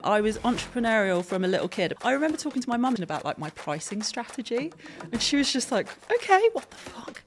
I was entrepreneurial from a little kid. I remember talking to my mum about like my pricing strategy, and she was just like, okay, what the fuck?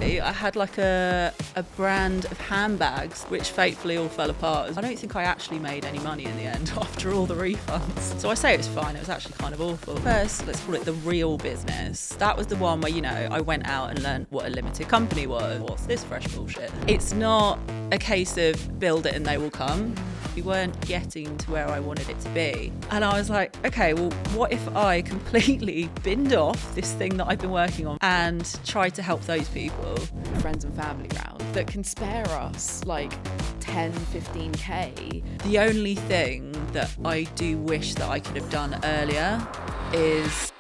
I had like a brand of handbags which fatefully all fell apart. I don't think I actually made any money in the end after all the refunds. So I say it was fine, it was actually kind of awful. First, let's call it the real business. That was the one where, you know, I went out and learned what a limited company was. What's this fresh bullshit? It's not a case of build it and they will come. We weren't getting to where I wanted it to be. And I was like, okay, well, what if I completely binned off this thing that I've been working on and tried to help those people? Friends and family round that can spare us like 10, 15K. The only thing that I do wish that I could have done earlier is...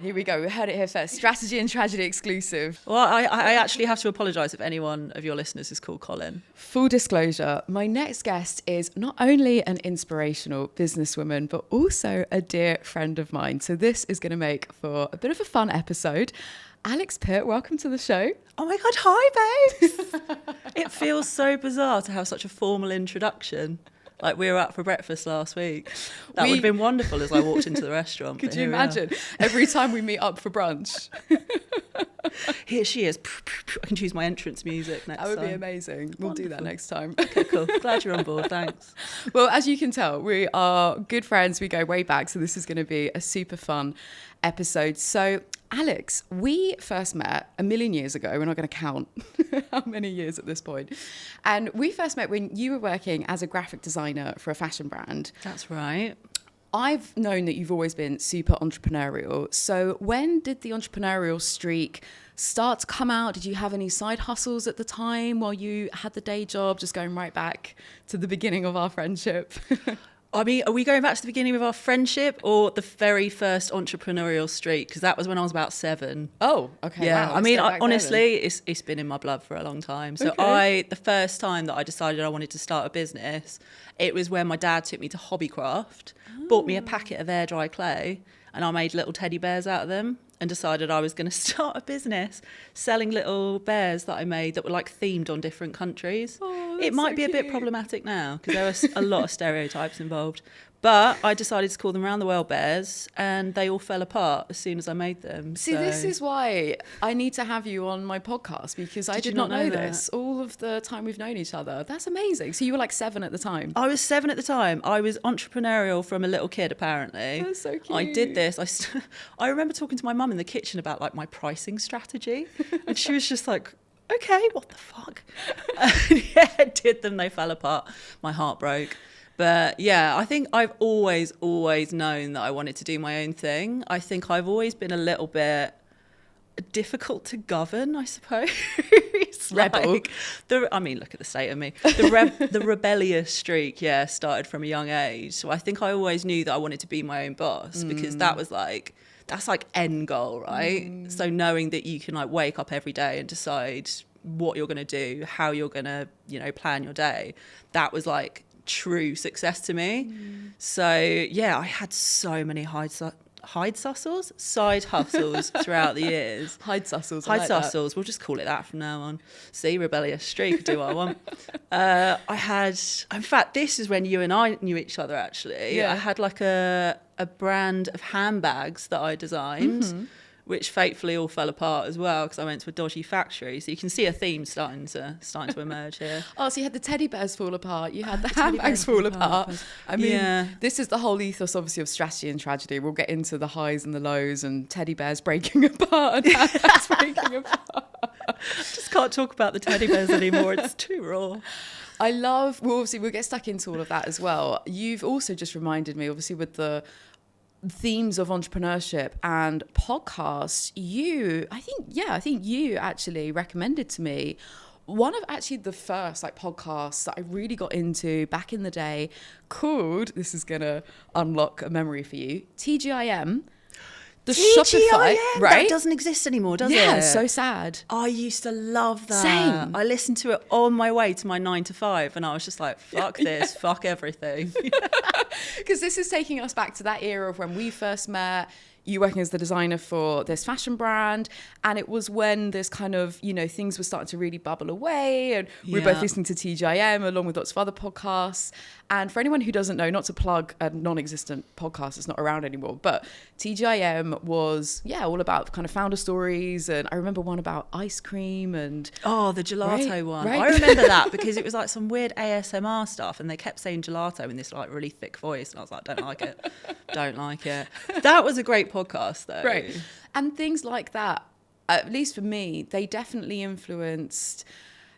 Here we go, we heard it here first. Strategy and Tragedy exclusive. Well, I actually have to apologise if any one of your listeners is called Colin. Full disclosure, my next guest is not only an inspirational businesswoman, but also a dear friend of mine. So this is going to make for a bit of a fun episode. Alex Pitt, welcome to the show. Oh my God, hi babes. It feels so bizarre to have such a formal introduction. Like we were out for breakfast last week. That would have been wonderful as I walked into the restaurant. Could you imagine? Every time we meet up for brunch. Here she is. I can choose my entrance music next time. That would be amazing. We'll do that next time. Okay, cool. Glad you're on board. Thanks. Well, as you can tell, we are good friends. We go way back. So this is going to be a super fun episode. So Alex, we first met a million years ago. We're not going to count how many years at this point. And we first met when you were working as a graphic designer for a fashion brand. That's right. I've known that you've always been super entrepreneurial. So when did the entrepreneurial streak start to come out? Did you have any side hustles at the time while you had the day job, just going right back to the beginning of our friendship? I mean, are we going back to the beginning of our friendship or the very first entrepreneurial streak? Because that was when I was about 7. Oh, okay. Yeah, wow, I mean, honestly, it's been in my blood for a long time. So the first time that I decided I wanted to start a business, it was when my dad took me to Hobbycraft, bought me a packet of air dry clay, and I made little teddy bears out of them and decided I was going to start a business selling little bears that I made that were like themed on different countries. Oh, it might be a bit problematic now because there was a lot of stereotypes involved. But I decided to call them Round the World Bears and they all fell apart as soon as I made them. See, this is why I need to have you on my podcast because I did not know this all of the time we've known each other. That's amazing. So you were like 7 at the time. I was 7 at the time. I was entrepreneurial from a little kid, apparently. That's so cute. I did this. I remember talking to my mum in the kitchen about like my pricing strategy and she was just like, okay, what the fuck? Yeah, I did them. They fell apart. My heart broke. But yeah, I think I've always known that I wanted to do my own thing. I think I've always been a little bit difficult to govern, I suppose. Rebel. Like I mean, look at the state of me. The rebellious streak, yeah, started from a young age. So I think I always knew that I wanted to be my own boss because that's like end goal, right? So knowing that you can like wake up every day and decide what you're going to do, how you're going to, you know, plan your day. That was like true success to me. So yeah, I had so many side hustles throughout the years. Hide hustles. We'll just call it that from now on. See, rebellious streak, do what I want. I had, in fact, this is when you and I knew each other actually. Yeah. I had like a brand of handbags that I designed, which fatefully all fell apart as well because I went to a dodgy factory. So you can see a theme starting to emerge here. Oh, so you had the teddy bears fall apart. You had the handbags fall apart. I mean, This is the whole ethos, obviously, of strategy and tragedy. We'll get into the highs and the lows and teddy bears breaking apart and handbags breaking apart. Just can't talk about the teddy bears anymore. It's too raw. Obviously, we'll get stuck into all of that as well. You've also just reminded me, obviously, with the themes of entrepreneurship and podcasts, I think you actually recommended to me one of actually the first like podcasts that I really got into back in the day called, this is gonna unlock a memory for you, TGIM. The Shopify, right? That doesn't exist anymore, does it? Yeah, so sad. I used to love that. Same. I listened to it on my way to my 9 to 5 and I was just like, fuck this, fuck everything. Because this is taking us back to that era of when we first met. you working as the designer for this fashion brand. And it was when this kind of, you know, things were starting to really bubble away. And we were both listening to TGIM along with lots of other podcasts. And for anyone who doesn't know, not to plug a non-existent podcast that's not around anymore, but TGIM was, all about kind of founder stories. And I remember one about ice cream and... Oh, the gelato one. Right. I remember that because it was like some weird ASMR stuff and they kept saying gelato in this like really thick voice. And I was like, don't like it. Don't like it. That was a great podcast though. Right. And things like that, at least for me, they definitely influenced...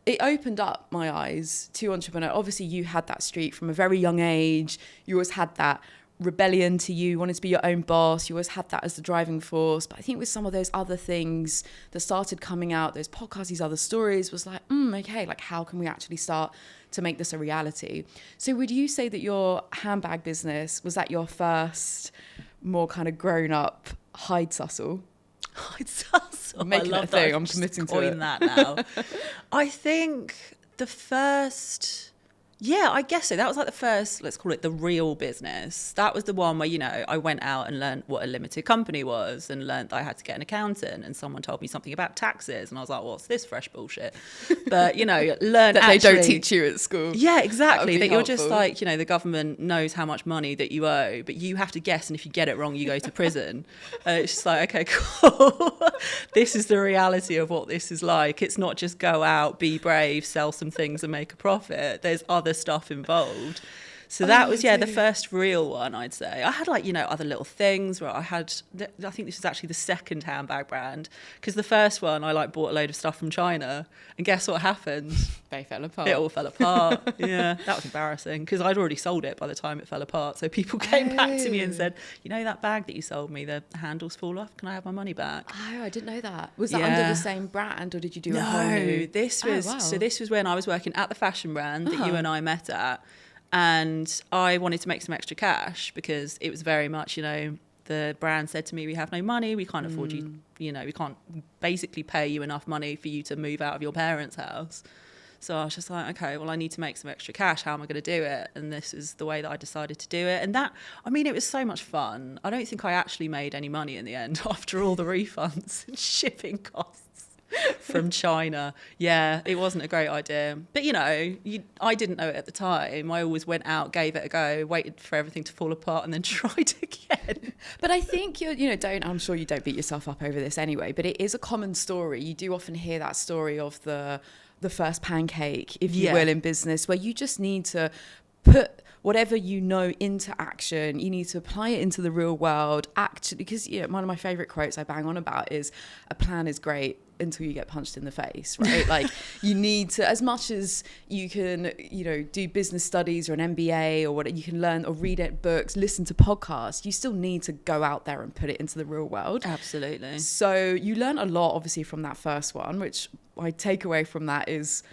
It opened up my eyes to entrepreneur. Obviously, you had that streak from a very young age. You always had that rebellion to you, wanted to be your own boss. You always had that as the driving force. But I think with some of those other things that started coming out, those podcasts, these other stories, was like, okay, like how can we actually start to make this a reality? So would you say that your handbag business, was that your first more kind of grown up hide hustle? It's hustle. I'm making I it love a thing. that. I'm Just committing to coin it. that now. I think the first, I guess so. That was like the first, let's call it the real business. That was the one where, you know, I went out and learned what a limited company was and learned that I had to get an accountant and someone told me something about taxes and I was like, what's this fresh bullshit? But, you know, learn That actually, they don't teach you at school. Yeah, exactly. That That would be you're just helpful. like, you know, the government knows how much money that you owe, but you have to guess. And if you get it wrong, you go to prison. It's just like, okay, cool. This is the reality of what this is like. It's not just go out, be brave, sell some things and make a profit. There's other stuff involved. So that was, the first real one, I'd say. I had like, you know, other little things where I think this was actually the second handbag brand because the first one I like bought a load of stuff from China and guess what happened? They fell apart. It all fell apart. Yeah, that was embarrassing because I'd already sold it by the time it fell apart. So people came back to me and said, you know, that bag that you sold me, the handles fall off. Can I have my money back? Oh, I didn't know that. Was that under the same brand or did you do a whole new... This was, so this was when I was working at the fashion brand that you and I met at. And I wanted to make some extra cash because it was very much, you know, the brand said to me, we have no money, we can't afford you, you know, we can't basically pay you enough money for you to move out of your parents' house. So I was just like, okay, well, I need to make some extra cash. How am I going to do it? And this is the way that I decided to do it. And that, I mean, it was so much fun. I don't think I actually made any money in the end after all the refunds and shipping costs from China. Yeah, it wasn't a great idea. But, you know, I didn't know it at the time. I always went out, gave it a go, waited for everything to fall apart and then tried again. But I think I'm sure you don't beat yourself up over this anyway, but it is a common story. You do often hear that story of the first pancake, if you will, in business, where you just need to put whatever you know into action. You need to apply it into the real world. Actually, because one of my favorite quotes I bang on about is, a plan is great until you get punched in the face, right? Like you need to, as much as you can, you know, do business studies or an MBA or what you can learn or read it, books, listen to podcasts, you still need to go out there and put it into the real world. Absolutely. So you learn a lot, obviously, from that first one, which I take away from that is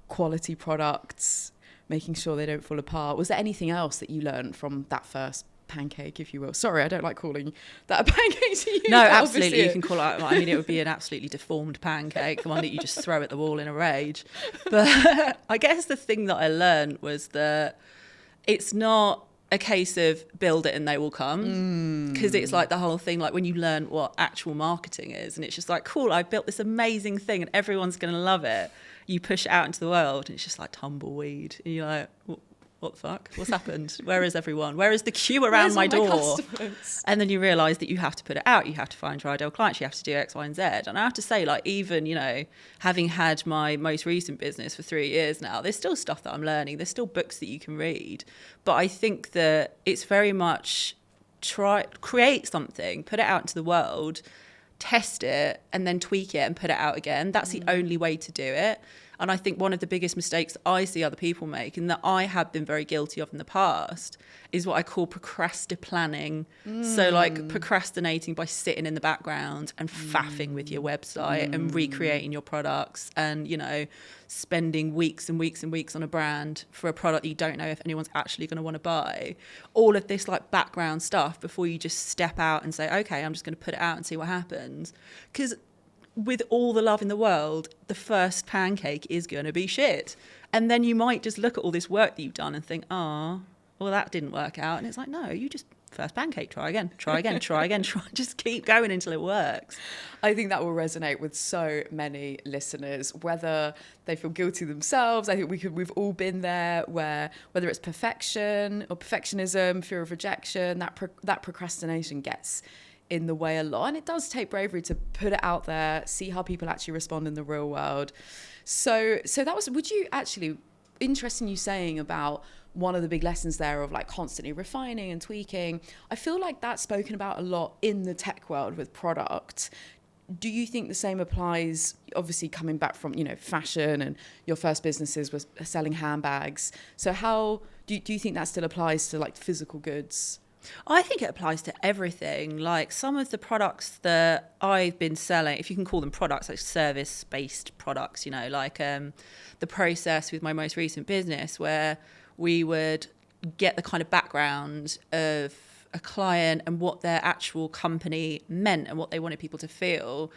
quality products, making sure they don't fall apart. Was there anything else that you learned from that first pancake, if you will? Sorry, I don't like calling that a pancake to you. No, absolutely. You can call it, I mean, it would be an absolutely deformed pancake, the one that you just throw at the wall in a rage. But I guess the thing that I learned was that it's not a case of build it and they will come, because it's like the whole thing, like when you learn what actual marketing is and it's just like, cool, I built this amazing thing and everyone's going to love it. You push it out into the world and it's just like tumbleweed and you're like, what the fuck? What's happened? Where is everyone? Where is the queue around my door? And then you realise that you have to put it out. You have to find your ideal clients. You have to do X, Y, and Z. And I have to say, like, even, you know, having had my most recent business for 3 years now, there's still stuff that I'm learning. There's still books that you can read. But I think that it's very much create something, put it out into the world, test it, and then tweak it and put it out again. That's the only way to do it. And I think one of the biggest mistakes I see other people make, and that I have been very guilty of in the past, is what I call procrasti-planning. So like procrastinating by sitting in the background and faffing with your website and recreating your products and, you know, spending weeks and weeks and weeks on a brand for a product you don't know if anyone's actually going to want to buy. All of this like background stuff before you just step out and say, okay, I'm just going to put it out and see what happens. Because with all the love in the world, the first pancake is going to be shit. And then you might just look at all this work that you've done and think, well, that didn't work out. And it's like, no, you just first pancake, try again, try again, try again, just keep going until it works. I think that will resonate with so many listeners, whether they feel guilty themselves. I think we've all been there, where whether it's perfection or perfectionism, fear of rejection, that procrastination gets in the way a lot. And it does take bravery to put it out there, see how people actually respond in the real world. So that was, would you actually, interesting you saying about one of the big lessons there of like constantly refining and tweaking. I feel like that's spoken about a lot in the tech world with product. Do you think the same applies, obviously coming back from, fashion, and your first businesses was selling handbags. So how do you think that still applies to like physical goods? I think it applies to everything. Like some of the products that I've been selling, if you can call them products, like service-based products, like the process with my most recent business, where we would get the kind of background of a client and what their actual company meant and what they wanted people to feel.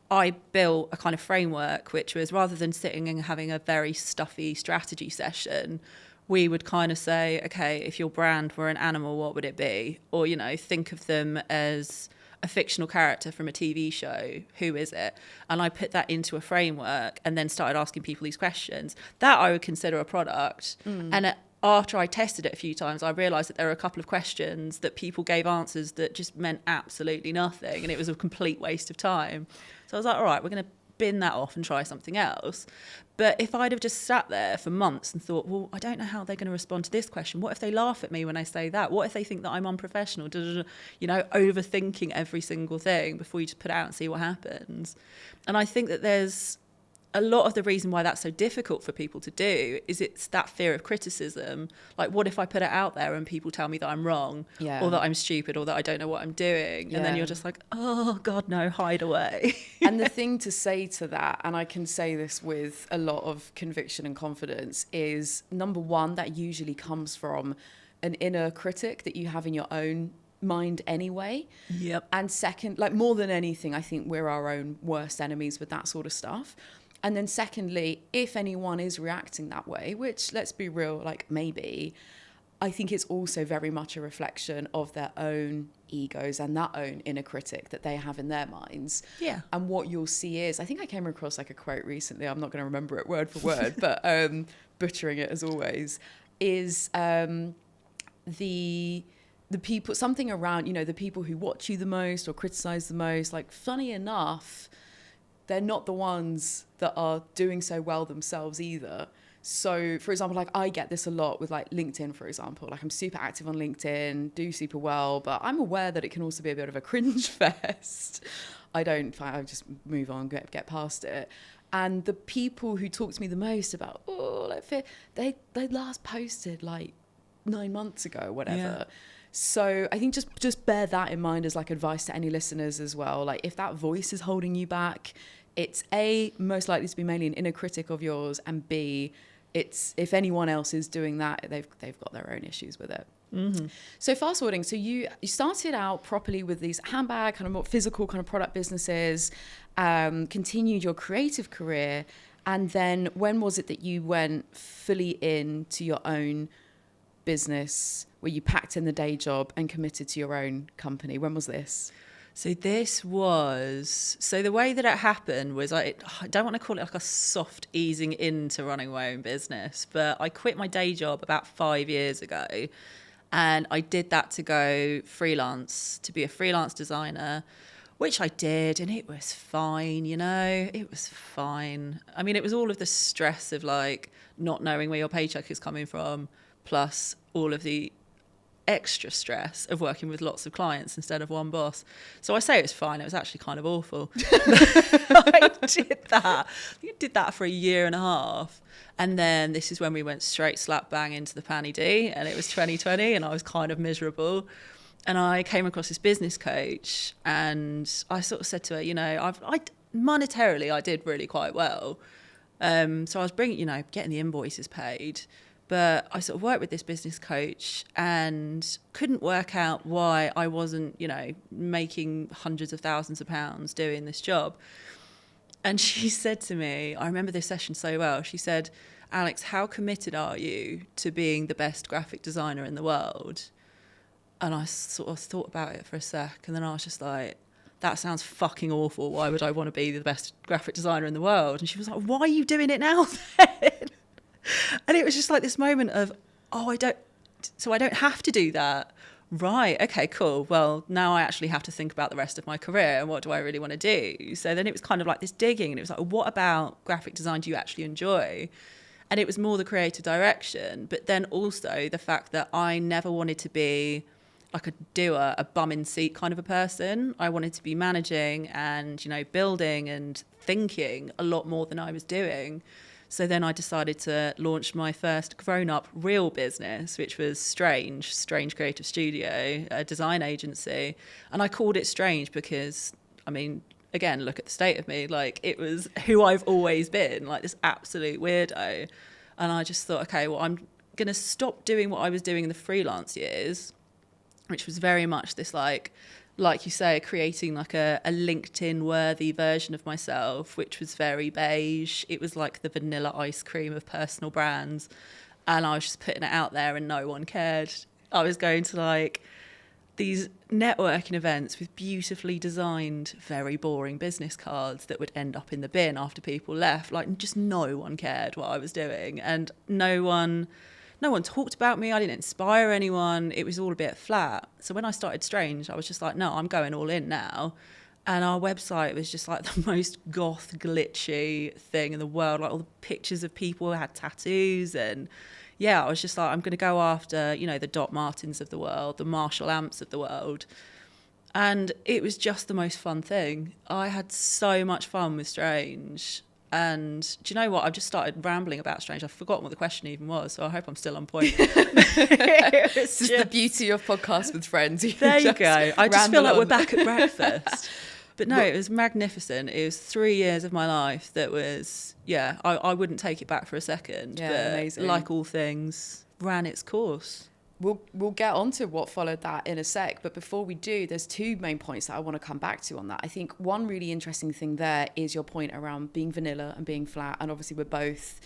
I built a kind of framework, which was, rather than sitting and having a very stuffy strategy session, we would kind of say, okay, if your brand were an animal, what would it be? Or, think of them as a fictional character from a TV show. Who is it? And I put that into a framework and then started asking people these questions. That I would consider a product. And after I tested it a few times, I realised that there were a couple of questions that people gave answers that just meant absolutely nothing. And it was a complete waste of time. So I was like, all right, we're going to bin that off and try something else. But if I'd have just sat there for months and thought, well, I don't know how they're going to respond to this question. What if they laugh at me when I say that? What if they think that I'm unprofessional? Overthinking every single thing before you just put it out and see what happens. And I think that there's a lot of the reason why that's so difficult for people to do is it's that fear of criticism. Like, what if I put it out there and people tell me that I'm wrong, or that I'm stupid, or that I don't know what I'm doing? And then you're just like, oh God, no, hide away. And the thing to say to that, and I can say this with a lot of conviction and confidence, is number one, that usually comes from an inner critic that you have in your own mind anyway. Yep. And second, like more than anything, I think we're our own worst enemies with that sort of stuff. And then secondly, if anyone is reacting that way, which, let's be real, like maybe, I think it's also very much a reflection of their own egos and that own inner critic that they have in their minds. Yeah. And what you'll see is, I think I came across like a quote recently, I'm not going to remember it word for word, but butchering it as always, is the people, something around, the people who watch you the most or criticize the most, like funny enough, they're not the ones that are doing so well themselves either. So, for example, like I get this a lot with like LinkedIn, for example. Like I'm super active on LinkedIn, do super well, but I'm aware that it can also be a bit of a cringe fest. I just move on, get past it. And the people who talk to me the most about, they last posted like 9 months ago, or whatever. Yeah. So I think just bear that in mind as like advice to any listeners as well. Like if that voice is holding you back, it's A, most likely to be mainly an inner critic of yours, and B, it's if anyone else is doing that, they've got their own issues with it. Mm-hmm. So fast forwarding, so you started out properly with these handbag kind of more physical kind of product businesses, continued your creative career, and then when was it that you went fully into your own business, where you packed in the day job and committed to your own company? When was this? So the way that it happened was, I don't want to call it like a soft easing into running my own business, but I quit my day job about 5 years ago, and I did that to go freelance, to be a freelance designer, which I did, and it was fine, it was fine. I mean, it was all of the stress of like not knowing where your paycheck is coming from, plus all of the extra stress of working with lots of clients instead of one boss. So I say it was fine. It was actually kind of awful. I did that for a year and a half. And then this is when we went straight slap bang into the panny D, and it was 2020 and I was kind of miserable. And I came across this business coach, and I sort of said to her, monetarily, I did really quite well. So I was getting the invoices paid. But I sort of worked with this business coach and couldn't work out why I wasn't, making hundreds of thousands of pounds doing this job. And she said to me, I remember this session so well, she said, Alex, how committed are you to being the best graphic designer in the world? And I sort of thought about it for a sec, and then I was just like, that sounds fucking awful. Why would I want to be the best graphic designer in the world? And she was like, why are you doing it now then? And it was just like this moment of, I don't have to do that. Right, okay, cool. Well, now I actually have to think about the rest of my career and what do I really want to do? So then it was kind of like this digging, and it was like, what about graphic design do you actually enjoy? And it was more the creative direction, but then also the fact that I never wanted to be like a doer, a bum in seat kind of a person. I wanted to be managing and, building and thinking a lot more than I was doing. So then I decided to launch my first grown-up real business, which was Strange Creative Studio, a design agency. And I called it Strange because, again, look at the state of me. Like, it was who I've always been, like this absolute weirdo. And I just thought, okay, well, I'm going to stop doing what I was doing in the freelance years, which was very much this like you say, creating like a LinkedIn worthy version of myself, which was very beige. It was like the vanilla ice cream of personal brands. And I was just putting it out there and no one cared. I was going to like these networking events with beautifully designed, very boring business cards that would end up in the bin after people left. Like, just no one cared what I was doing. And no one talked about me. I didn't inspire anyone. It was all a bit flat. So when I started Strange, I was just like, no, I'm going all in now. And our website was just like the most goth, glitchy thing in the world. Like all the pictures of people who had tattoos. And yeah, I was just like, I'm going to go after, the Doc Martens of the world, the Marshall Amps of the world. And it was just the most fun thing. I had so much fun with Strange. And do you know what? I've just started rambling about Strange. I've forgotten what the question even was, so I hope I'm still on point. It's just the beauty of podcasts with friends. There you go. I just feel like we're back at breakfast. But no, it was magnificent. It was 3 years of my life that was, I wouldn't take it back for a second. Yeah, but amazing. Like all things, ran its course. We'll get on to what followed that in a sec. But before we do, there's two main points that I want to come back to on that. I think one really interesting thing there is your point around being vanilla and being flat. And obviously we're both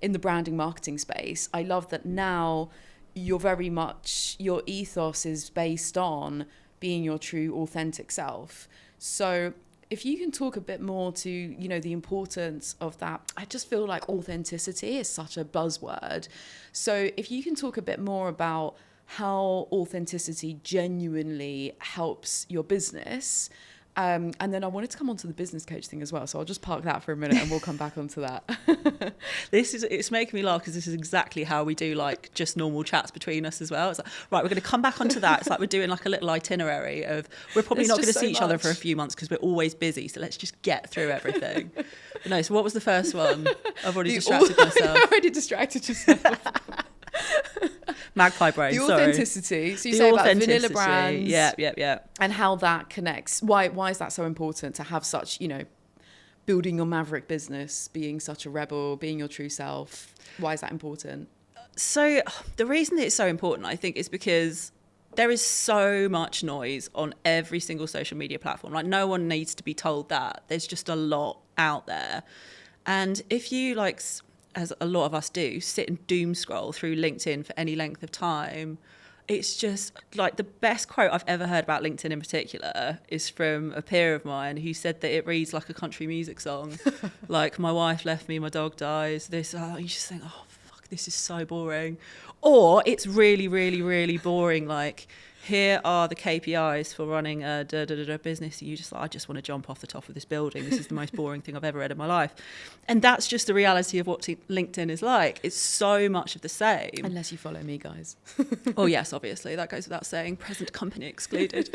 in the branding marketing space. I love that now you're very much, your ethos is based on being your true authentic self. So if you can talk a bit more to, the importance of that. I just feel like authenticity is such a buzzword. So if you can talk a bit more about how authenticity genuinely helps your business. And then I wanted to come on to the business coach thing as well. So I'll just park that for a minute and we'll come back onto that. It's making me laugh because this is exactly how we do like just normal chats between us as well. It's like, right, we're going to come back onto that. It's like we're doing like a little itinerary of, we're probably not going to see each other for a few months because we're always busy. So let's just get through everything. But no, so what was the first one? I've already distracted myself. You've already distracted yourself. Magpie brain, the sorry. Authenticity. So you say about vanilla brands. Yeah. And how that connects. Why is that so important to have such, building your maverick business, being such a rebel, being your true self? Why is that important? So the reason that it's so important, I think, is because there is so much noise on every single social media platform. Like, no one needs to be told that. There's just a lot out there. And if you as a lot of us do, sit and doom scroll through LinkedIn for any length of time, it's just like the best quote I've ever heard about LinkedIn in particular is from a peer of mine who said that it reads like a country music song. Like, my wife left me, my dog dies. You just think, oh, fuck, this is so boring. Or it's really, really, really boring. Like, here are the KPIs for running a business. You just like, I just want to jump off the top of this building. This is the most boring thing I've ever read in my life. And that's just the reality of what LinkedIn is like. It's so much of the same. Unless you follow me, guys. Oh, yes, obviously. That goes without saying. Present company excluded.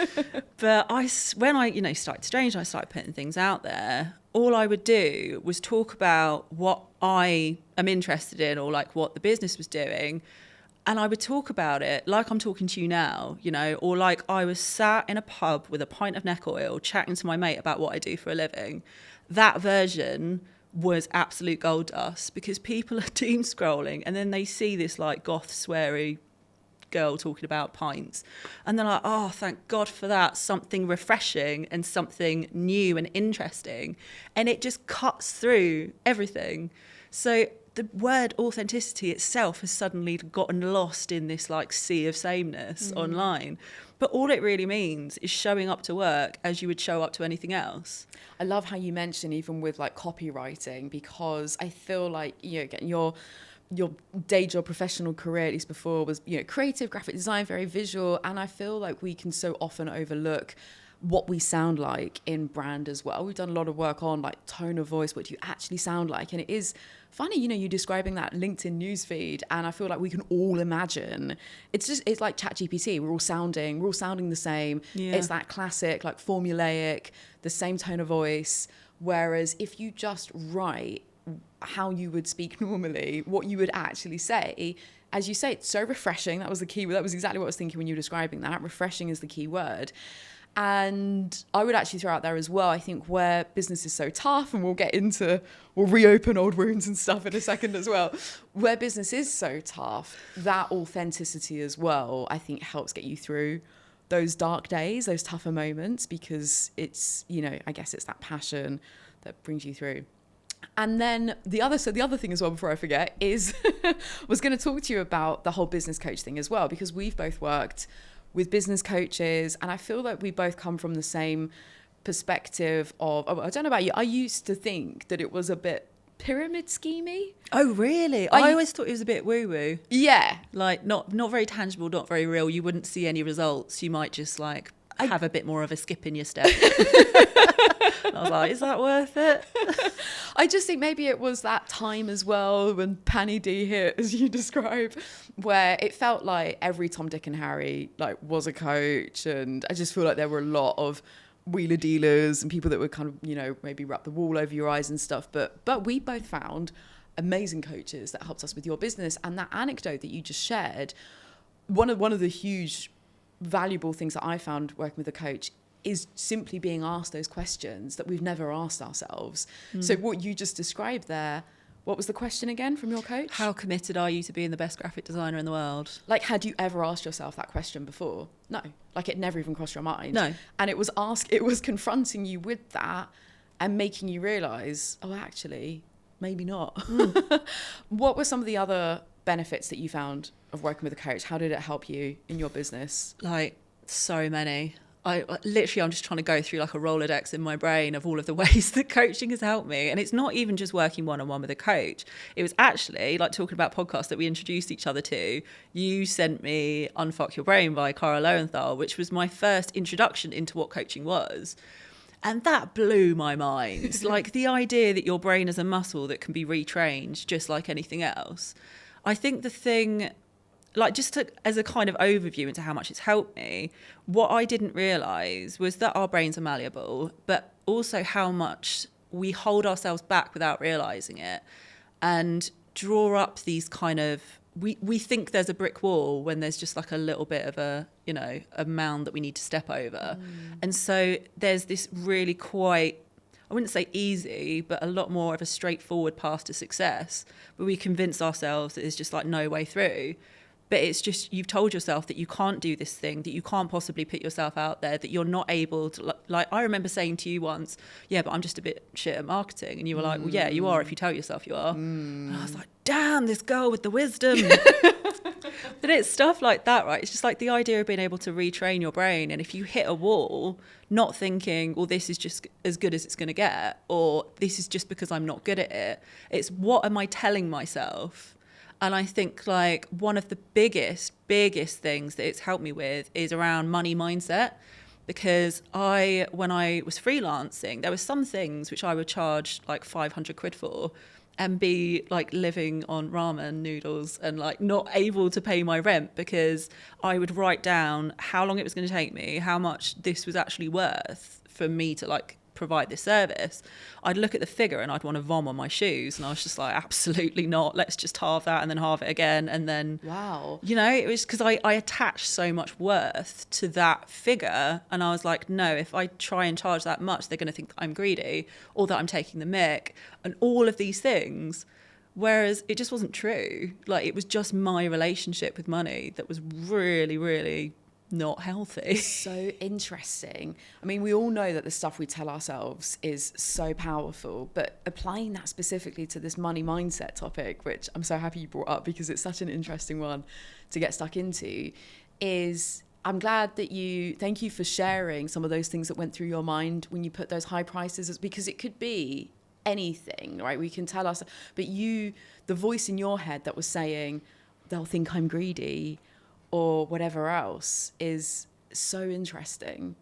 But when I started Strange, I started putting things out there. All I would do was talk about what I am interested in or like what the business was doing. And I would talk about it like I'm talking to you now, or like I was sat in a pub with a pint of neck oil chatting to my mate about what I do for a living. That version was absolute gold dust because people are doom scrolling and then they see this like goth sweary girl talking about pints and they're like, oh, thank God for that, something refreshing and something new and interesting. And it just cuts through everything. So the word authenticity itself has suddenly gotten lost in this like sea of sameness online. But all it really means is showing up to work as you would show up to anything else. I love how you mention even with like copywriting, because I feel like, you know, again, your day job, professional career, at least before, was, you know, creative, graphic design, very visual. And I feel like we can so often overlook what we sound like in brand as well. We've done a lot of work on like tone of voice, what do you actually sound like? And it is funny, you know, you describing that LinkedIn newsfeed, and I feel like we can all imagine it's like ChatGPT. We're all sounding the same. Yeah. It's that classic, like formulaic, the same tone of voice. Whereas if you just write how you would speak normally, what you would actually say, as you say, it's so refreshing. That was the key. That was exactly what I was thinking when you were describing that. Refreshing is the key word. And I would actually throw out there as well, I think where business is so tough, and we'll reopen old wounds and stuff in a second as well, where business is so tough, that authenticity as well, I think helps get you through those dark days, those tougher moments, because it's, you know, I guess it's that passion that brings you through. And then the other thing as well, before I forget, is was going to talk to you about the whole business coach thing as well, because we've both worked with business coaches, and I feel like we both come from the same perspective of, I don't know about you, I used to think that it was a bit pyramid schemey. Oh, really? I always thought it was a bit woo-woo. Yeah. Like not very tangible, not very real. You wouldn't see any results. You might just like have a bit more of a skip in your step. I was like, is that worth it? I just think maybe it was that time as well when Panny D hit, as you describe, where it felt like every Tom, Dick and Harry like was a coach. And I just feel like there were a lot of wheeler dealers and people that would kind of, you know, maybe wrap the wall over your eyes and stuff. But we both found amazing coaches that helped us with your business. And that anecdote that you just shared, one of the huge valuable things that I found working with a coach is simply being asked those questions that we've never asked ourselves. So what you just described there, what was the question again from your coach? How committed are you to being the best graphic designer in the world? Like, had you ever asked yourself that question before? No. Like, it never even crossed your mind. No. And it was confronting you with that and making you realise, oh, actually, maybe not. What were some of the other benefits that you found of working with a coach? How did it help you in your business? Like, so many. I'm just trying to go through like a Rolodex in my brain of all of the ways that coaching has helped me. And it's not even just working one-on-one with a coach. It was actually like talking about podcasts that we introduced each other to. You sent me Unfuck Your Brain by Cara Lowenthal, which was my first introduction into what coaching was. And that blew my mind. Like the idea that your brain is a muscle that can be retrained just like anything else. I think the thing, like as a kind of overview into how much it's helped me, what I didn't realise was that our brains are malleable, but also how much we hold ourselves back without realising it and draw up these kind of, we think there's a brick wall when there's just like a little bit of a mound that we need to step over. And so there's this really quite, I wouldn't say easy, but a lot more of a straightforward path to success, but we convince ourselves that there's just like no way through. But it's just, you've told yourself that you can't do this thing, that you can't possibly put yourself out there, that you're not able to, like I remember saying to you once, yeah, but I'm just a bit shit at marketing. And you were like, well, yeah, you are if you tell yourself you are. And I was like, damn, this girl with the wisdom. But it's stuff like that, right? It's just like the idea of being able to retrain your brain. And if you hit a wall, not thinking, well, this is just as good as it's going to get, or this is just because I'm not good at it. It's what am I telling myself? And I think like one of the biggest things that it's helped me with is around money mindset. Because when I was freelancing, there were some things which I would charge like 500 quid for and be like living on ramen noodles and like not able to pay my rent, because I would write down how long it was going to take me, how much this was actually worth for me to like provide this service. I'd look at the figure and I'd want to vom on my shoes, and I was just like, absolutely not, let's just halve that and then halve it again. And then wow, it was because I attached so much worth to that figure, and I was like, no, if I try and charge that much, they're going to think that I'm greedy or that I'm taking the mick and all of these things. Whereas it just wasn't true. Like, it was just my relationship with money that was really, really not healthy. So interesting. I mean, we all know that the stuff we tell ourselves is so powerful, but applying that specifically to this money mindset topic, which I'm so happy you brought up because it's such an interesting one to get stuck into, is I'm glad that thank you for sharing some of those things that went through your mind when you put those high prices, because it could be anything, right? We can tell us, but the voice in your head that was saying, they'll think I'm greedy or whatever else, is so interesting.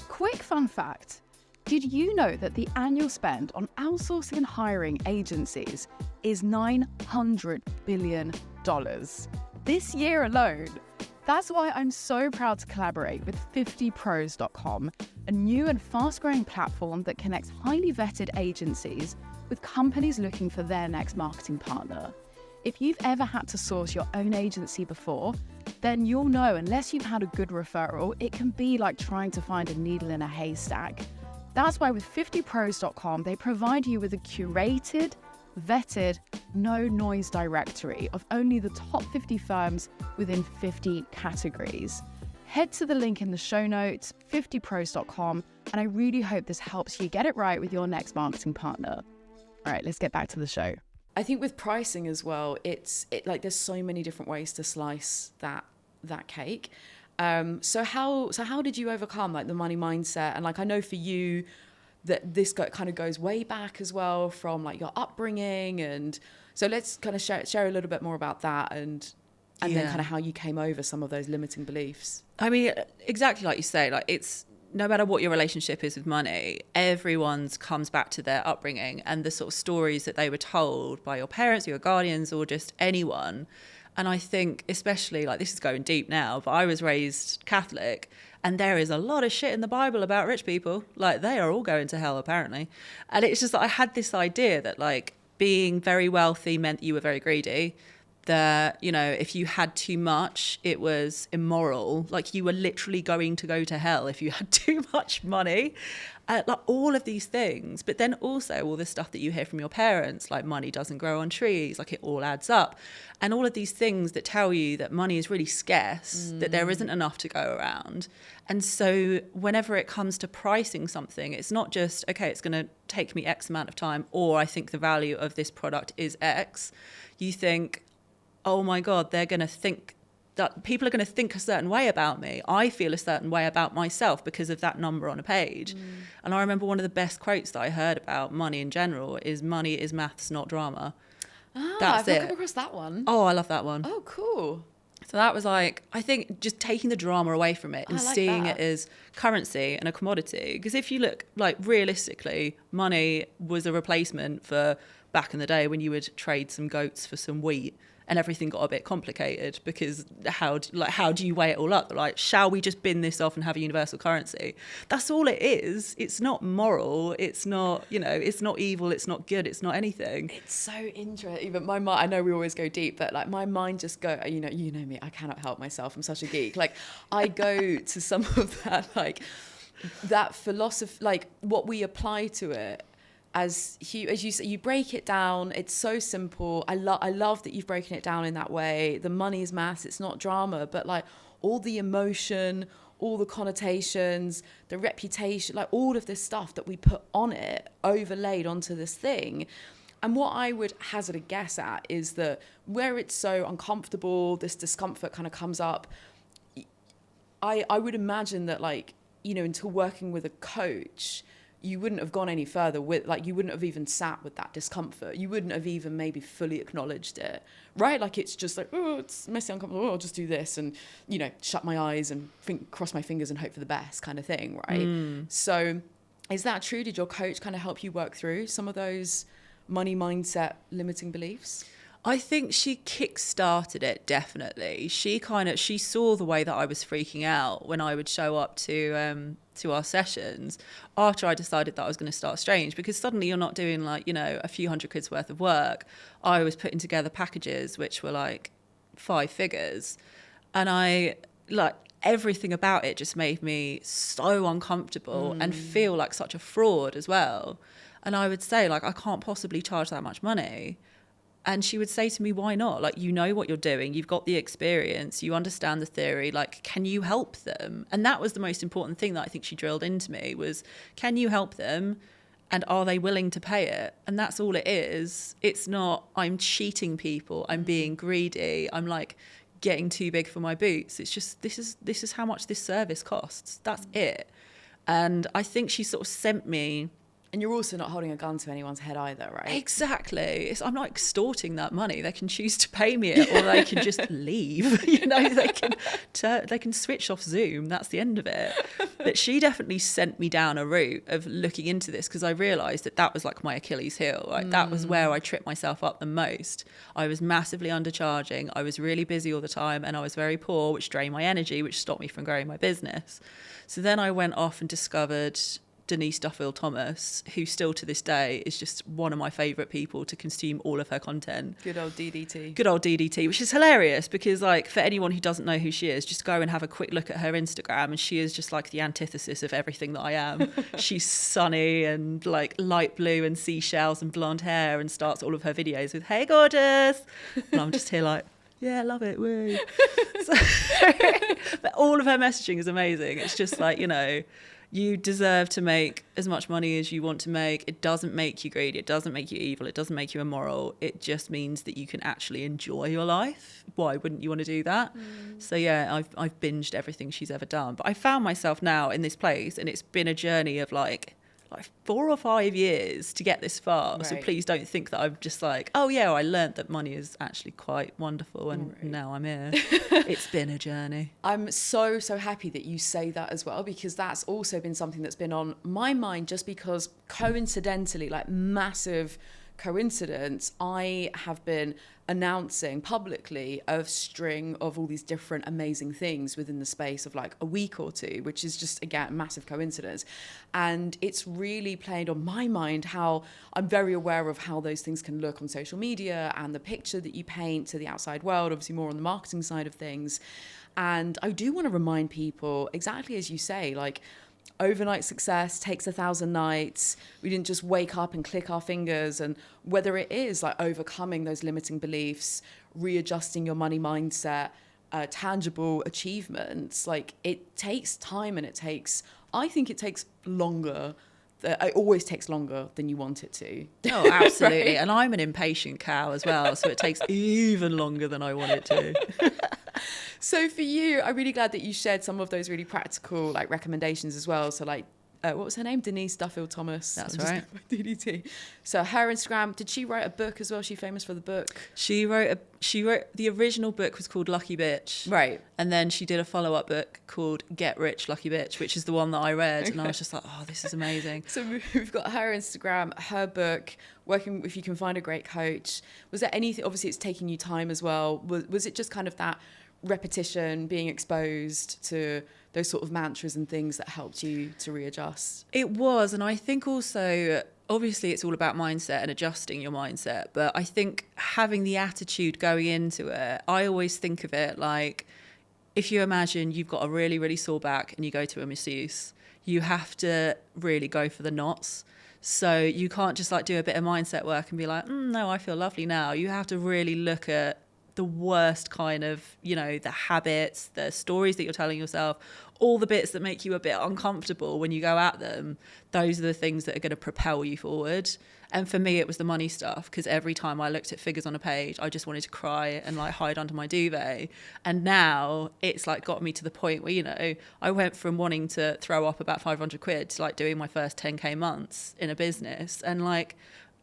Quick fun fact. Did you know that the annual spend on outsourcing and hiring agencies is $900 billion this year alone? That's why I'm so proud to collaborate with 50pros.com, a new and fast-growing platform that connects highly vetted agencies with companies looking for their next marketing partner. If you've ever had to source your own agency before, then you'll know unless you've had a good referral, it can be like trying to find a needle in a haystack. That's why with 50pros.com, they provide you with a curated, vetted, no-noise directory of only the top 50 firms within 50 categories. Head to the link in the show notes, 50pros.com, and I really hope this helps you get it right with your next marketing partner. All right, let's get back to the show. I think with pricing as well, it's like there's so many different ways to slice that cake. So how did you overcome like the money mindset? And like I know for you that this kind of goes way back as well from like your upbringing, and so let's kind of share a little bit more about that and then kind of how you came over some of those limiting beliefs. I mean, exactly like you say, like it's no matter what your relationship is with money, everyone's comes back to their upbringing and the sort of stories that they were told by your parents, your guardians, or just anyone. And I think especially, like this is going deep now, but I was raised Catholic and there is a lot of shit in the Bible about rich people. Like they are all going to hell apparently. And it's just that I had this idea that like being very wealthy meant you were very greedy. That, you know, if you had too much, it was immoral. Like you were literally going to go to hell if you had too much money. Like all of these things. But then also all the stuff that you hear from your parents, like money doesn't grow on trees, like it all adds up. And all of these things that tell you that money is really scarce, that there isn't enough to go around. And so whenever it comes to pricing something, it's not just, okay, it's going to take me X amount of time, or I think the value of this product is X. You think, oh my God, they're going to think that people are going to think a certain way about me. I feel a certain way about myself because of that number on a page. And I remember one of the best quotes that I heard about money in general is money is maths, not drama. I've not come across that one. Oh, I love that one. Oh, cool. So that was like, I think just taking the drama away from it and seeing it as currency and a commodity. Because if you look like realistically, money was a replacement for back in the day when you would trade some goats for some wheat. And everything got a bit complicated because how do you weigh it all up? Like, shall we just bin this off and have a universal currency? That's all it is. It's not moral. It's not, you know, it's not evil. It's not good. It's not anything. It's so interesting. But my mind, I know we always go deep, but like my mind just go, you know me, I cannot help myself. I'm such a geek. Like I go to some of that, like that philosophy, like what we apply to it. As you say, you break it down. It's so simple. I love that you've broken it down in that way. The money is maths. It's not drama, but like all the emotion, all the connotations, the reputation, like all of this stuff that we put on it, overlaid onto this thing. And what I would hazard a guess at is that where it's so uncomfortable, this discomfort kind of comes up. I would imagine that, like, you know, until working with a coach, you wouldn't have gone any further with, like, you wouldn't have even sat with that discomfort. You wouldn't have even maybe fully acknowledged it, right? Like, it's just like, oh, it's messy, uncomfortable. Oh, I'll just do this and, you know, shut my eyes and cross my fingers and hope for the best kind of thing, right? So is that true? Did your coach kind of help you work through some of those money mindset limiting beliefs? I think she kick-started it, definitely. She saw the way that I was freaking out when I would show up to our sessions after I decided that I was going to start Strange, because suddenly you're not doing, like, you know, a few $100 worth of work. I was putting together packages which were like 5 figures, and I, like, everything about it just made me so uncomfortable and feel like such a fraud as well. And I would say, like, I can't possibly charge that much money. And she would say to me, why not? Like, you know what you're doing. You've got the experience. You understand the theory. Like, can you help them? And that was the most important thing that I think she drilled into me was, can you help them? And are they willing to pay it? And that's all it is. It's not, I'm cheating people. I'm being greedy. I'm like getting too big for my boots. It's just, this is how much this service costs. That's it. And I think she sort of sent me. And you're also not holding a gun to anyone's head either, right? Exactly. I'm not extorting that money. They can choose to pay me it, or they can just leave. They can switch off Zoom. That's the end of it. But she definitely sent me down a route of looking into this, because I realised that was like my Achilles heel. Like that was where I tripped myself up the most. I was massively undercharging. I was really busy all the time, and I was very poor, which drained my energy, which stopped me from growing my business. So then I went off and discovered Denise Duffield-Thomas, who still to this day is just one of my favourite people to consume all of her content. Good old DDT. Good old DDT, which is hilarious because, like, for anyone who doesn't know who she is, just go and have a quick look at her Instagram, and she is just like the antithesis of everything that I am. She's sunny and like light blue and seashells and blonde hair, and starts all of her videos with, "Hey, gorgeous," and I'm just here like, yeah, love it, woo. But all of her messaging is amazing. It's just like, you deserve to make as much money as you want to make. It doesn't make you greedy. It doesn't make you evil. It doesn't make you immoral. It just means that you can actually enjoy your life. Why wouldn't you want to do that? So yeah, I've binged everything she's ever done. But I found myself now in this place, and it's been a journey of like 4 or 5 years to get this far. Right. So please don't think that I'm just like, oh yeah, I learned that money is actually quite wonderful, and now I'm here. It's been a journey. I'm so happy that you say that as well, because that's also been something that's been on my mind, just because coincidentally, like massive coincidence, I have been announcing publicly a string of all these different amazing things within the space of like a week or two, which is just, again, massive coincidence. And it's really played on my mind how I'm very aware of how those things can look on social media and the picture that you paint to the outside world, obviously more on the marketing side of things. And I do want to remind people, exactly as you say, like, overnight success takes 1,000 nights. We didn't just wake up and click our fingers. And whether it is like overcoming those limiting beliefs, readjusting your money mindset, tangible achievements, like it takes time, and I think it takes longer. It always takes longer than you want it to. Oh, absolutely. Right? And I'm an impatient cow as well, so it takes even longer than I want it to. So for you, I'm really glad that you shared some of those really practical like recommendations as well. So like, what was her name? Denise Duffield-Thomas. That's right. DDT. So her Instagram, did she write a book as well? She's famous for the book. She wrote the original book was called Lucky Bitch. Right. And then she did a follow-up book called Get Rich Lucky Bitch, which is the one that I read. Okay. And I was just like, oh, this is amazing. So we've got her Instagram, her book, working if you can find a great coach. Was there anything, obviously it's taking you time as well. Was it just kind of that repetition, being exposed to those sort of mantras and things that helped you to readjust? It was. And I think also, obviously it's all about mindset and adjusting your mindset, but I think having the attitude going into it, I always think of it like, if you imagine you've got a really, really sore back and you go to a masseuse, you have to really go for the knots. So you can't just like do a bit of mindset work and be like, no, I feel lovely now. You have to really look at the worst kind of, the habits, the stories that you're telling yourself, all the bits that make you a bit uncomfortable when you go at them. Those are the things that are going to propel you forward. And for me, it was the money stuff, because every time I looked at figures on a page, I just wanted to cry and like hide under my duvet. And now it's like got me to the point where, I went from wanting to throw up about 500 quid to like doing my first 10K months in a business. And like,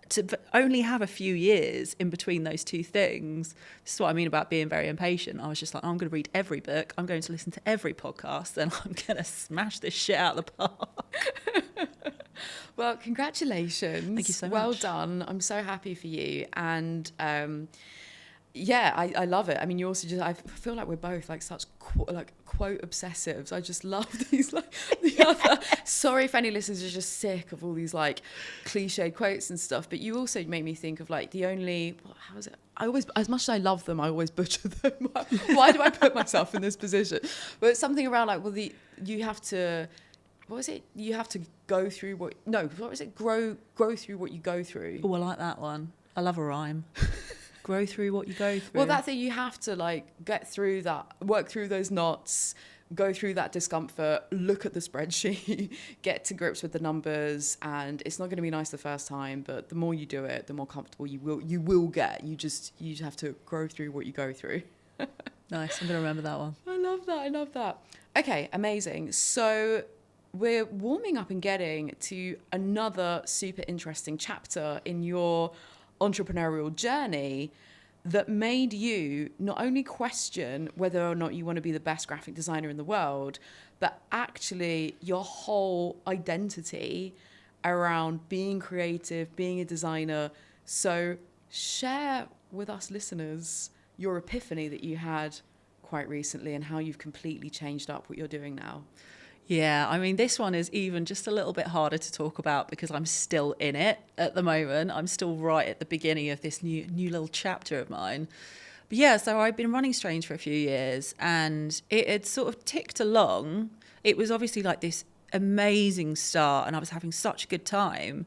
to only have a few years in between those two things. This is what I mean about being very impatient. I was just like, I'm going to read every book. I'm going to listen to every podcast, and I'm going to smash this shit out of the park. Well, congratulations. Thank you so much. Well done. I'm so happy for you. And I love it. I mean, you also I feel like we're both like such quote obsessives. I just love these sorry if any listeners are just sick of all these like cliche quotes and stuff, but you also made me think of like how is it? I always, as much as I love them, I always butcher them. Why do I put myself in this position? But it's something around like, you have to, what was it? You have to go through grow through what you go through. Oh, I like that one. I love a rhyme. grow through what you go through. Well, that's it. You have to like get through that, work through those knots, go through that discomfort, look at the spreadsheet, get to grips with the numbers. And it's not going to be nice the first time, but the more you do it, the more comfortable you will get. You just have to grow through what you go through. Nice. I'm going to remember that one. I love that. Okay, amazing. So we're warming up and getting to another super interesting chapter in your entrepreneurial journey that made you not only question whether or not you want to be the best graphic designer in the world, but actually your whole identity around being creative, being a designer. So share with us listeners your epiphany that you had quite recently and how you've completely changed up what you're doing now. Yeah, I mean, this one is even just a little bit harder to talk about because I'm still in it at the moment. I'm still right at the beginning of this new little chapter of mine. But yeah, so I've been running Strange for a few years and it had sort of ticked along. It was obviously like this amazing start and I was having such a good time.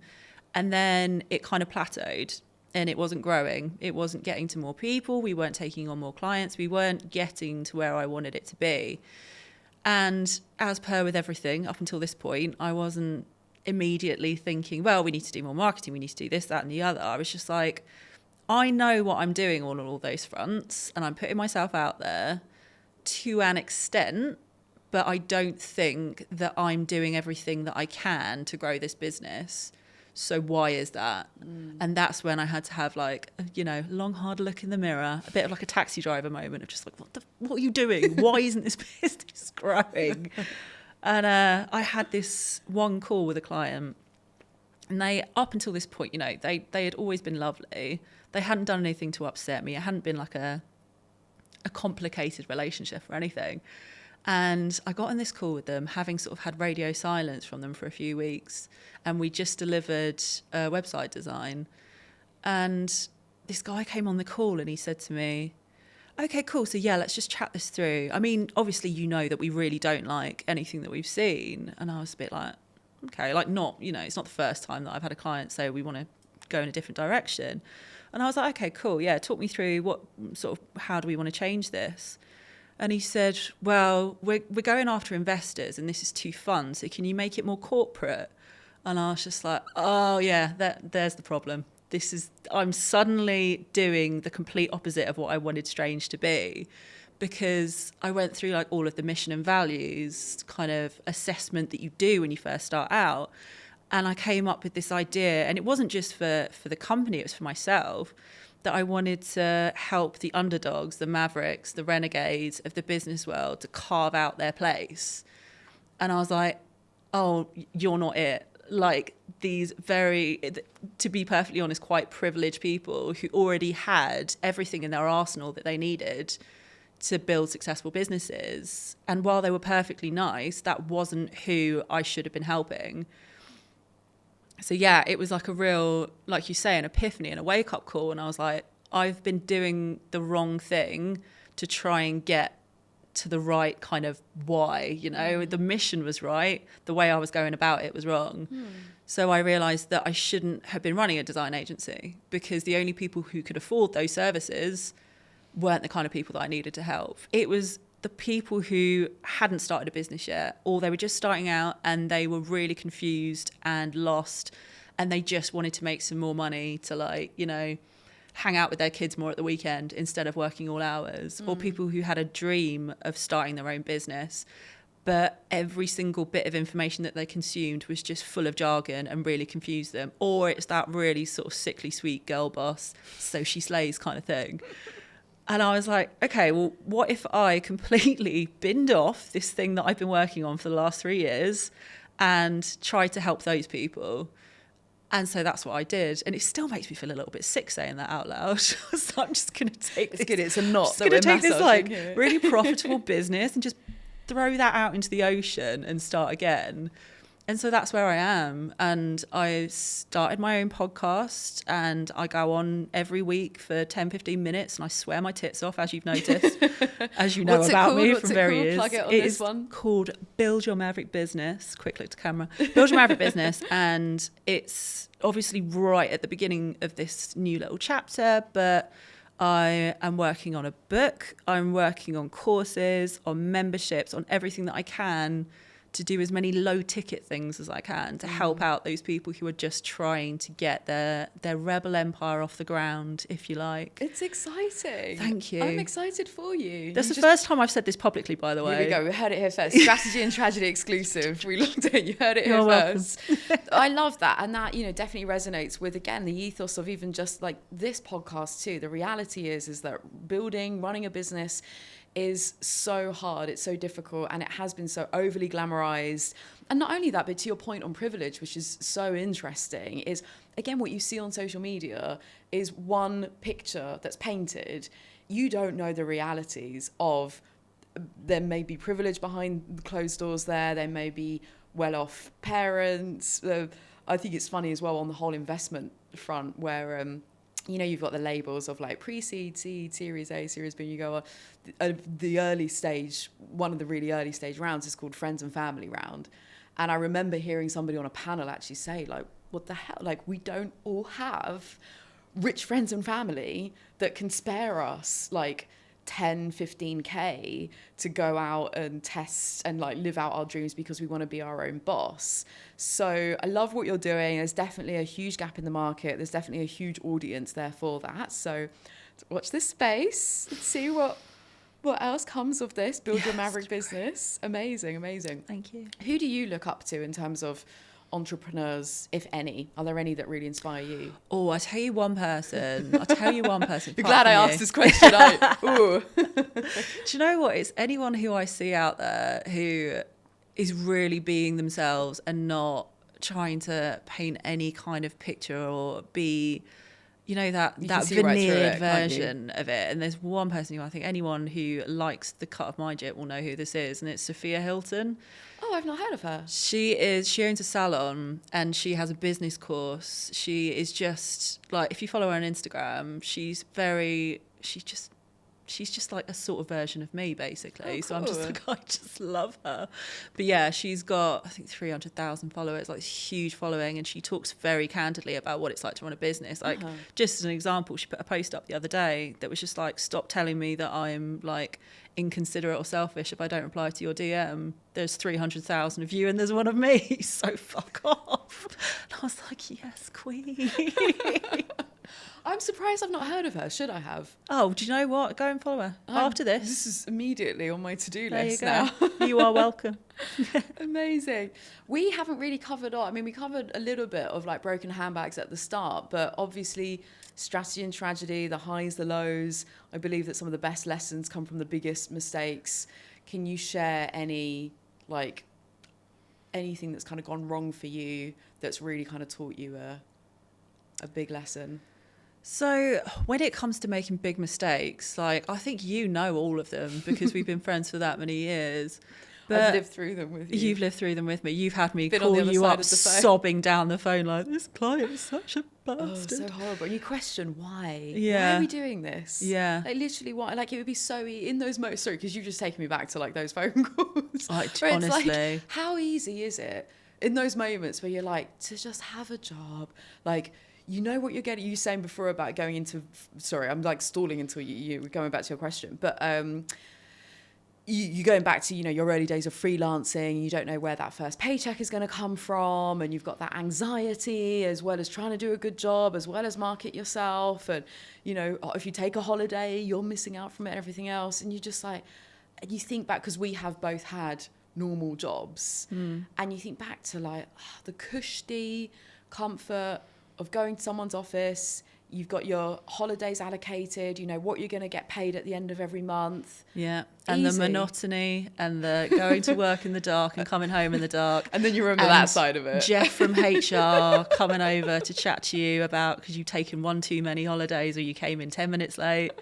And then it kind of plateaued and it wasn't growing. It wasn't getting to more people. We weren't taking on more clients. We weren't getting to where I wanted it to be. And as per with everything up until this point, I wasn't immediately thinking, well, we need to do more marketing, we need to do this, that, and the other. I was just like, I know what I'm doing on all those fronts, and I'm putting myself out there to an extent, but I don't think that I'm doing everything that I can to grow this business. So why is that? And that's when I had to have like, long, hard look in the mirror, a bit of like a taxi driver moment of just like, what are you doing? Why isn't this business growing? And I had this one call with a client and they, up until this point, they had always been lovely. They hadn't done anything to upset me. It hadn't been like a complicated relationship or anything. And I got on this call with them, having sort of had radio silence from them for a few weeks. And we just delivered a website design. And this guy came on the call and he said to me, okay, cool. So yeah, let's just chat this through. I mean, obviously, that we really don't like anything that we've seen. And I was a bit like, okay, like it's not the first time that I've had a client say we want to go in a different direction. And I was like, okay, cool. Yeah, talk me through how do we want to change this? And he said, well, we're going after investors and this is too fun. So can you make it more corporate? And I was just like, oh yeah, there's the problem. I'm suddenly doing the complete opposite of what I wanted Strange to be, because I went through like all of the mission and values kind of assessment that you do when you first start out. And I came up with this idea, and it wasn't just for the company, it was for myself, that I wanted to help the underdogs, the mavericks, the renegades of the business world to carve out their place. And I was like, oh, you're not it. Like these to be perfectly honest, quite privileged people who already had everything in their arsenal that they needed to build successful businesses. And while they were perfectly nice, that wasn't who I should have been helping. So yeah, it was like a real, like you say, an epiphany and a wake-up call. And I was like, I've been doing the wrong thing to try and get to the right kind of why, The mission was right. The way I was going about it was wrong. So I realised that I shouldn't have been running a design agency, because the only people who could afford those services weren't the kind of people that I needed to help. It was the people who hadn't started a business yet, or they were just starting out and they were really confused and lost, and they just wanted to make some more money to hang out with their kids more at the weekend instead of working all hours, or people who had a dream of starting their own business, but every single bit of information that they consumed was just full of jargon and really confused them. Or it's that really sort of sickly sweet girl boss, so she slays kind of thing. And I was like, okay, well, what if I completely binned off this thing that I've been working on for the last 3 years and tried to help those people? And so that's what I did. And it still makes me feel a little bit sick saying that out loud. So I'm just going to take this. It's good. It's a knot. I'm going to take this really profitable business and just throw that out into the ocean and start again. And so that's where I am. And I started my own podcast and I go on every week for 10, 15 minutes and I swear my tits off, as you've noticed, as you know about me from various years. Plug it on It this is one. called Build Your Maverick Business. Quick look to camera. Build Your Maverick Business. And it's obviously right at the beginning of this new little chapter, but I am working on a book. I'm working on courses, on memberships, on everything that I can to do as many low ticket things as I can to help out those people who are just trying to get their rebel empire off the ground, if you like. It's exciting. Thank you. I'm excited for you. That's the first time I've said this publicly, by the way. Here we go. We heard it here first. Strategy and Tragedy exclusive. We looked at it. You heard it here You're first. I love that. And that, definitely resonates with, again, the ethos of even just like this podcast too. The reality is that running a business is so hard, it's so difficult, and it has been so overly glamorized. And not only that, but to your point on privilege, which is so interesting, is again what you see on social media is one picture that's painted. You don't know the realities of, there may be privilege behind the closed doors there may be well-off parents. I think it's funny as well on the whole investment front where you've got the labels of like pre-seed, seed, Series A, Series B. You go, the early stage, one of the really early stage rounds is called Friends and Family round. And I remember hearing somebody on a panel actually say, like, what the hell? Like, we don't all have rich friends and family that can spare us like 10, 15K to go out and test and like live out our dreams because we want to be our own boss. So I love what you're doing. There's definitely a huge gap in the market. There's definitely a huge audience there for that. So watch this space and see what else comes of this. Build Your Maverick Business. Amazing. Thank you. Who do you look up to in terms of entrepreneurs, if any? Are there any that really inspire you? Oh, I'll tell you one person. You're glad I asked this question. Do you know what? It's anyone who I see out there who is really being themselves and not trying to paint any kind of picture or be, that veneered version of it. And there's one person who I think anyone who likes the cut of my jib will know who this is, and it's Sophia Hilton. Oh, I've not heard of her. She owns a salon and she has a business course. She is just like, if you follow her on Instagram, she's just like a sort of version of me, basically. Oh, cool. So I'm just like, I just love her. But yeah, she's got, I think, 300,000 followers, like huge following. And she talks very candidly about what it's like to run a business. Like, just as an example, she put a post up the other day that was just like, stop telling me that I'm like inconsiderate or selfish if I don't reply to your DM. There's 300,000 of you and there's one of me. So fuck off. And I was like, yes, queen. I'm surprised I've not heard of her. Should I have? Oh, do you know what? Go and follow her after this. This is immediately on my to-do There list you go. now. You are welcome. Amazing. We haven't really covered we covered a little bit of like broken handbags at the start, but obviously strategy and tragedy, the highs, the lows. I believe that some of the best lessons come from the biggest mistakes. Can you share anything that's kind of gone wrong for you that's really kind of taught you a big lesson? So when it comes to making big mistakes, like I think you know all of them because we've been friends for that many years. But I've lived through them with you. You've lived through them with me. You've had me Been call on the other you side up of the phone. sobbing down the phone like, this client is such a Oh, bastard. so horrible. And you question why. Yeah. Why are we doing this? Yeah. Like literally why? Like it would be so in those moments. Sorry, because you've just taken me back to like those phone calls. Like, where it's honestly. like, how easy is it in those moments where you're like, to just have a job? Like, you know what you're getting. You were saying before about going into, sorry, I'm like stalling until you were going back to your question. But you going back to, your early days of freelancing, you don't know where that first paycheck is going to come from. And you've got that anxiety as well as trying to do a good job, as well as market yourself. And, if you take a holiday, you're missing out from it, everything else. And you just like, and you think back, because we have both had normal jobs. And you think back to like the cushy comfort of going to someone's office. You've got your holidays allocated, what you're going to get paid at the end of every month. Yeah. And Easy. the monotony and the going to work in the dark and coming home in the dark. And then you remember that side of it. Jeff from HR coming over to chat to you about because you've taken one too many holidays or you came in 10 minutes late.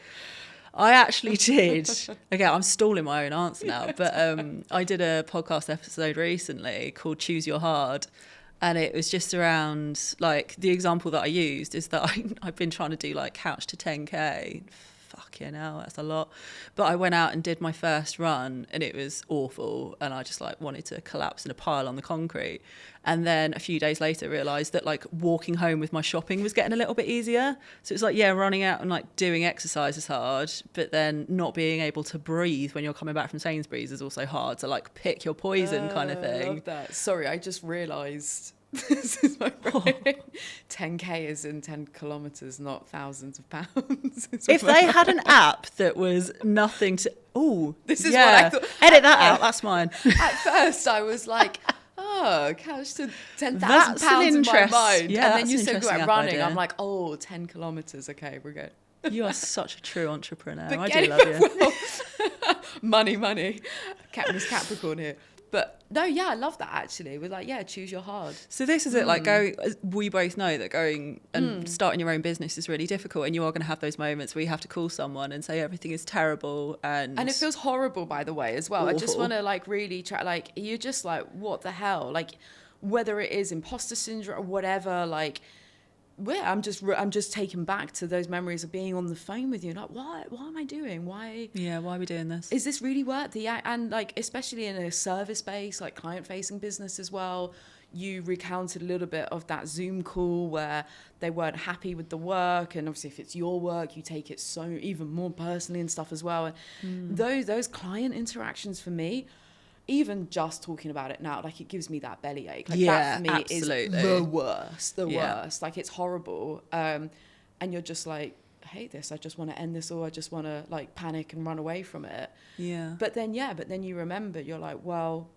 I actually did. Okay, I'm stalling my own answer now. But I did a podcast episode recently called Choose Your Hard. And it was just around, like, the example that I used is that I've been trying to do, like, couch to 10K. fucking hell, that's a lot. But I went out and did my first run and it was awful. And I just like wanted to collapse in a pile on the concrete. And then a few days later realised that like walking home with my shopping was getting a little bit easier. So it's like, yeah, running out and like doing exercise is hard, but then not being able to breathe when you're coming back from Sainsbury's is also hard. So like pick your poison kind of thing. I love that. Sorry, I just realised this is my brain. 10k is in 10 kilometres, not thousands of pounds. If they had an app that was nothing to... Oh, this is yeah. what I thought. Edit that out, that's mine. At first I was like, oh, couch to 10,000 That's an pounds in my interest- mind. yeah, and then that's you an said interesting about app running. idea. I'm like, oh, 10 kilometres. Okay, we're good. You are such a true entrepreneur. But I do love you. money. Miss Capricorn here. But no, yeah, I love that actually. We're like, yeah, choose your hard. So this is it, like we both know that going and starting your own business is really difficult, and you are going to have those moments where you have to call someone and say everything is terrible, and it feels horrible, by the way, as well. I just Awful. want to like really try, like, you're just like, what the hell? Like, whether it is imposter syndrome or whatever, like, yeah, I'm just taken back to those memories of being on the phone with you. Like, what am I doing? Why why are we doing this? is this really worth the, and like, especially in a service based, like client facing business as well, you recounted a little bit of that Zoom call where they weren't happy with the work, and obviously if it's your work, you take it so even more personally and stuff as well. And those client interactions for me, even just talking about it now, like, it gives me that bellyache. Like, that for me absolutely. is the worst. Yeah. Worst. Like, it's horrible. And you're just like, I hate this. I just want to end this, or I just want to like panic and run away from it. Yeah. But then you remember, you're like, well,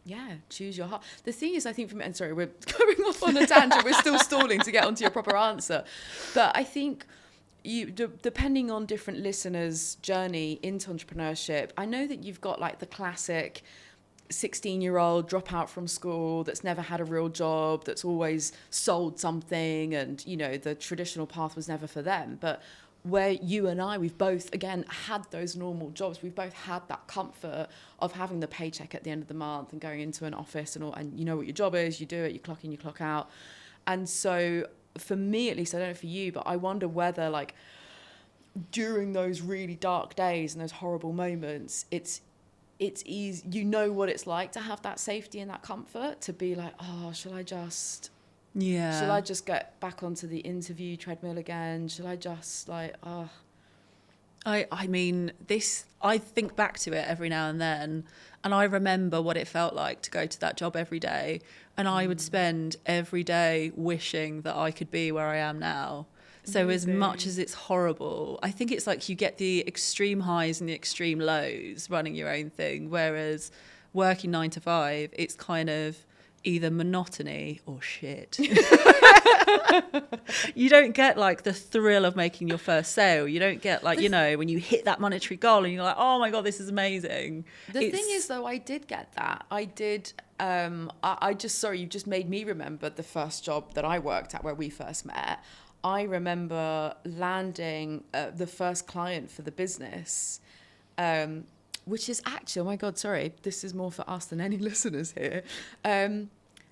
yeah, choose your heart. The thing is, I think and sorry, we're going off on a tangent. We're still stalling to get onto your proper answer. But I think depending on different listeners' journey into entrepreneurship, I know that you've got like the classic 16-year-old drop out from school that's never had a real job, that's always sold something, and you know, the traditional path was never for them. But where you and I, we've both again had those normal jobs, we've both had that comfort of having the paycheck at the end of the month and going into an office and you know what your job is, you do it, you clock in, you clock out. And so for me, at least, I don't know for you, but I wonder whether, like, during those really dark days and those horrible moments, it's easy, you know what it's like to have that safety and that comfort, to be like, oh, shall I just get back onto the interview treadmill again? Shall I just like, oh. I mean, I think back to it every now and then, and I remember what it felt like to go to that job every day, and I would spend every day wishing that I could be where I am now. So as much as it's horrible, I think it's like you get the extreme highs and the extreme lows running your own thing, whereas working 9 to 5, it's kind of either monotony or shit. You don't get like the thrill of making your first sale. You don't get like, you know, when you hit that monetary goal and you're like, oh my God, this is amazing. The thing is, though, I did get that. I did. Sorry, you just made me remember the first job that I worked at where we first met. I remember landing the first client for the business, which is actually, oh my God, sorry, this is more for us than any listeners here.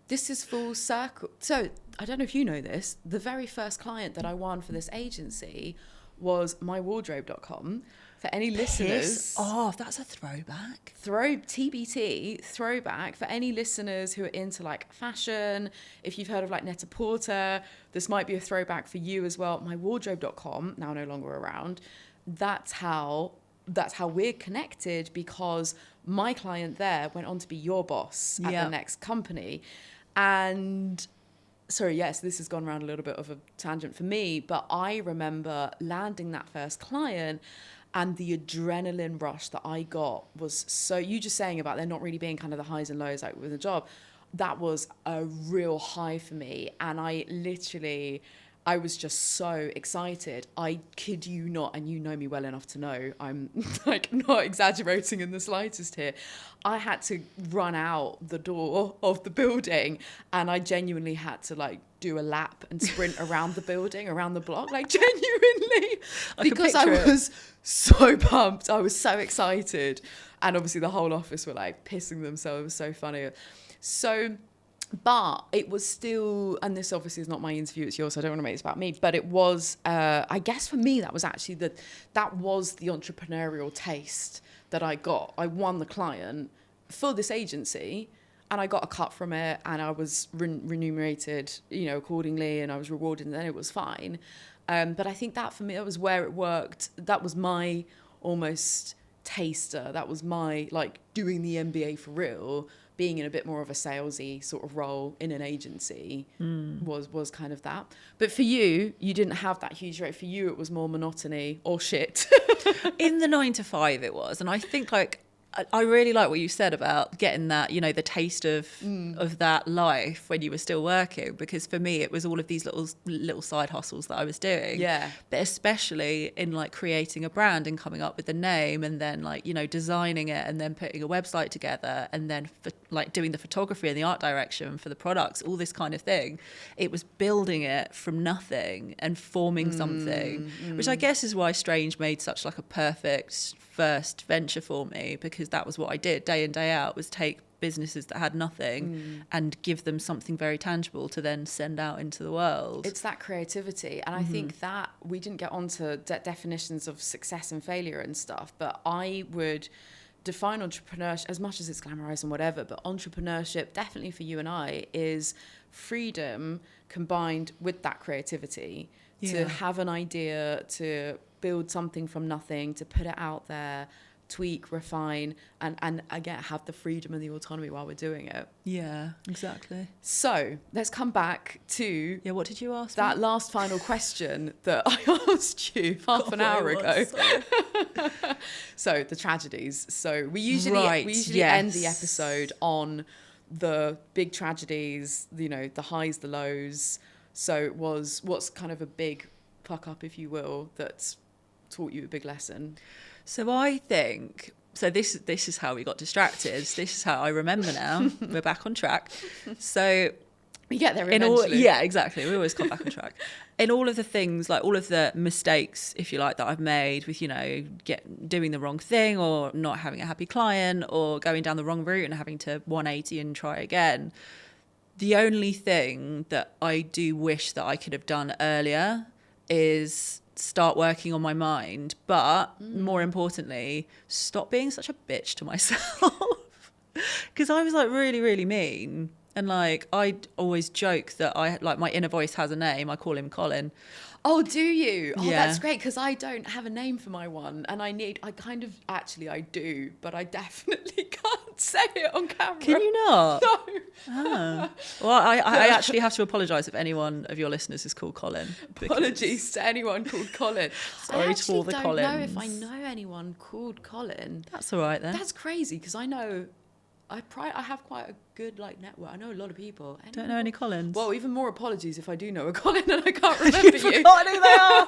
This is full circle. So I don't know if you know this, the very first client that I won for this agency was mywardrobe.com. For any listeners... Oh, that's a throwback. TBT, throwback. For any listeners who are into like fashion, if you've heard of like Net-a-Porter, this might be a throwback for you as well. Mywardrobe.com, now no longer around. That's how we're connected, because my client there went on to be your boss at the next company. And sorry, yes, this has gone around a little bit of a tangent for me, but I remember landing that first client, and the adrenaline rush that I got was so, you just saying about there not really being kind of the highs and lows like with a job, that was a real high for me. And I was just so excited. I kid you not, and you know me well enough to know I'm like not exaggerating in the slightest here. I had to run out the door of the building, and I genuinely had to like do a lap and sprint around the building, around the block, like genuinely, because I was so pumped. I was so excited. And obviously the whole office were like pissing themselves. It was so funny. So But it was still, and this obviously is not my interview, it's yours, so I don't want to make this about me, but it was, I guess for me, that was actually that was the entrepreneurial taste that I got. I won the client for this agency, and I got a cut from it, and I was remunerated, accordingly, and I was rewarded, and then it was fine. But I think that for me, that was where it worked. That was my almost taster. That was my, like, doing the MBA for real, being in a bit more of a salesy sort of role in an agency was kind of that. But for you didn't have that huge rate. For you, it was more monotony or shit. In the 9 to 5 it was. And I think, like, I really like what you said about getting that, the taste of that life when you were still working, because for me it was all of these little side hustles that I was doing. Yeah. But especially in, like, creating a brand and coming up with the name, and then, like, designing it, and then putting a website together, and then like doing the photography and the art direction for the products, all this kind of thing. It was building it from nothing and forming something, which I guess is why Strange made such, like, a perfect first venture for me, because that was what I did day in, day out, was take businesses that had nothing and give them something very tangible to then send out into the world. It's that creativity. And I think that we didn't get onto definitions of success and failure and stuff, but I would define entrepreneurship, as much as it's glamorized and whatever, but entrepreneurship, definitely for you and I, is freedom combined with that creativity. To have an idea, to build something from nothing, to put it out there, tweak, refine, and again, have the freedom and the autonomy while we're doing it. Yeah, exactly. So let's come back to what did you ask that me? last final question that I asked you half an hour ago. So the tragedies. So we usually end the episode on the big tragedies, the highs, the lows. So it was, what's kind of a big fuck up, if you will, that's taught you a big lesson? So I think, this is how we got distracted. This is how I remember now. We're back on track. So we get there eventually. Yeah, exactly. We always come back on track. In all of the things, like all of the mistakes, if you like, that I've made with, doing the wrong thing, or not having a happy client, or going down the wrong route and having to 180 and try again. The only thing that I do wish that I could have done earlier is start working on my mind, but more importantly, stop being such a bitch to myself. Because I was, like, really, really mean. And, like, I always joke that my inner voice has a name. I call him Colin. Oh, do you? Oh, yeah. That's great, because I don't have a name for my one, and I do, but I definitely can't say it on camera. Can you not? No. Oh. Well, I actually have to apologise if anyone of your listeners is called Colin. Apologies to anyone called Colin. Sorry to all the Collins. I don't know if I know anyone called Colin. That's all right then. That's crazy, because I know... I have quite a good, like, network. I know a lot of people. Don't know any Collins? Well, even more apologies if I do know a Colin and I can't remember you. Forgotten who they are.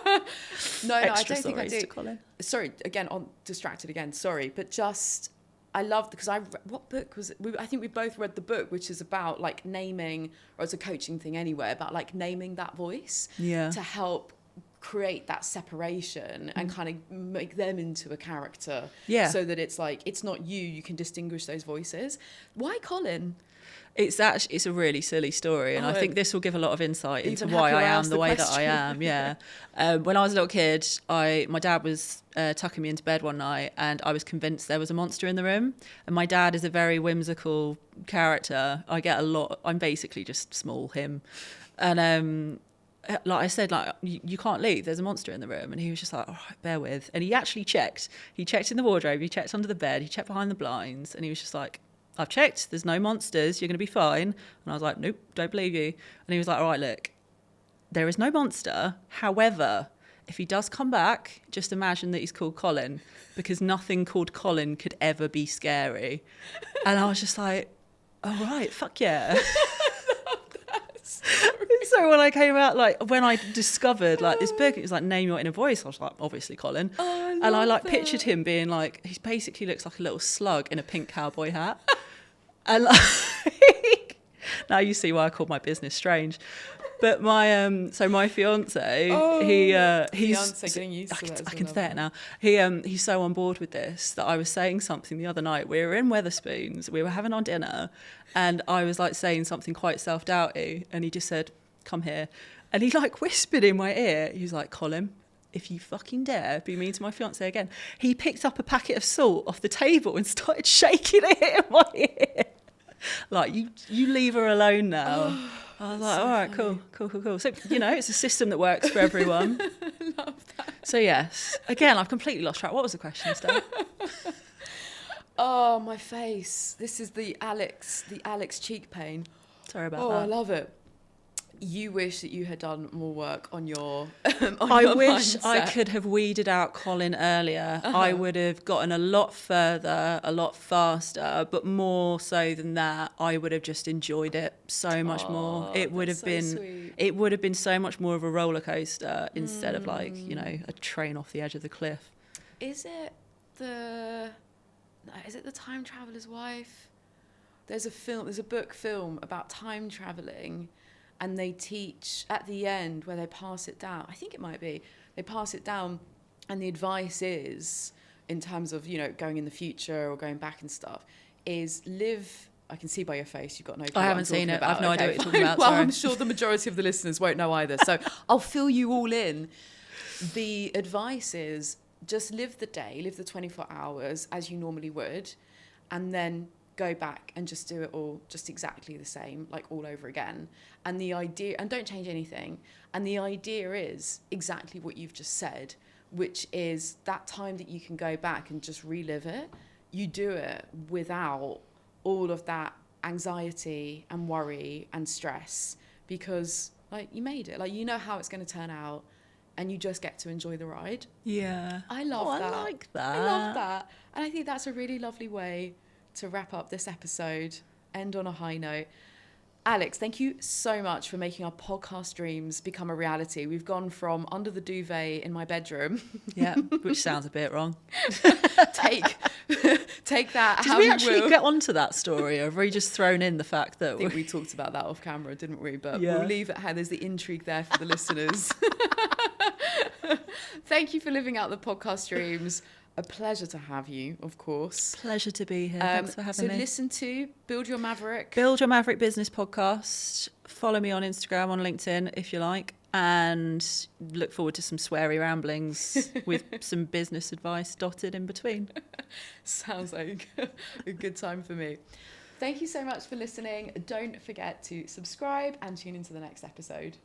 No, I don't think I do. To Colin. Sorry, again, distracted again. Sorry, but just I loved, because what book was it? I think we both read the book, which is about, like, naming, or it's a coaching thing anyway, about, like, naming that voice to help create that separation and kind of make them into a character, so that it's like, it's not you can distinguish those voices. Why Colin? It's a really silly story, and I think this will give a lot of insight into why I am the way that I am. When I was a little kid, my dad was tucking me into bed one night, and I was convinced there was a monster in the room. And my dad is a very whimsical character. I'm basically just small him, and like I said, like, you can't leave, there's a monster in the room. And he was just like, all right, bear with. And he actually checked. He checked in the wardrobe, he checked under the bed, he checked behind the blinds, and he was just like, I've checked, there's no monsters, you're going to be fine. And I was like, nope, don't believe you. And he was like, all right, look, there is no monster. However, if he does come back, just imagine that he's called Colin, because nothing called Colin could ever be scary. And I was just like, all right, fuck yeah. So when I came out, like, when I discovered, like, this book, it was like, name your inner voice. I was like, obviously Colin. And I, like, pictured him being like, he basically looks like a little slug in a pink cowboy hat. And, like, Now you see why I called my business strange. But my so my fiance, he's fiance, getting used to that. I can say it now. He's so on board with this that I was saying something the other night. We were in Wetherspoons, we were having our dinner, and I was like saying something quite self-doubty, and he just said, "Come here," and he like whispered in my ear. He was like, "Colin, if you fucking dare be mean to my fiance again." He picked up a packet of salt off the table and started shaking it in my ear. Like, you leave her alone now. I was like, all right, cool. So, it's a system that works for everyone. Love that. So, yes. Again, I've completely lost track. What was the question, Steph? Oh, my face. This is the Alex cheek pain. Sorry about that. that. I love it. You wish that you had done more work on your I wish mindset. I could have weeded out Colin earlier. I would have gotten a lot further, a lot faster, but more so than that, I would have just enjoyed it so much more. It would have been so much more of a roller coaster instead of like, a train off the edge of the cliff. Is it the Time Traveler's Wife? There's a book film about time traveling. And they teach at the end where they pass it down. I think it might be. They pass it down, and the advice is, in terms of, going in the future or going back and stuff, is live. I can see by your face you've got no clue. I haven't seen it. I've no idea what you're talking about. Well, sorry. I'm sure the majority of the listeners won't know either. So I'll fill you all in. The advice is just live the day, live the 24 hours as you normally would, and then go back and just do it all just exactly the same, like all over again. And the idea, and don't change anything. And the idea is exactly what you've just said, which is that time that you can go back and just relive it. You do it without all of that anxiety and worry and stress, because like you made it, like you know how it's going to turn out, and you just get to enjoy the ride. Yeah. I love that. I like that. I love that. And I think that's a really lovely way to wrap up this episode, end on a high note. Alex, thank you so much for making our podcast dreams become a reality. We've gone from under the duvet in my bedroom. Yeah, which sounds a bit wrong. Take that. Did we actually get onto that story, or have we just thrown in the fact that I think we talked about that off camera, didn't we? But yeah. We'll leave it how there's the intrigue there for the listeners. Thank you for living out the podcast dreams. A pleasure to have you, of course. Pleasure to be here. Thanks for having me. So listen to Build Your Maverick. Build Your Maverick Business podcast. Follow me on Instagram, on LinkedIn, if you like. And look forward to some sweary ramblings with some business advice dotted in between. Sounds like a good time for me. Thank you so much for listening. Don't forget to subscribe and tune into the next episode.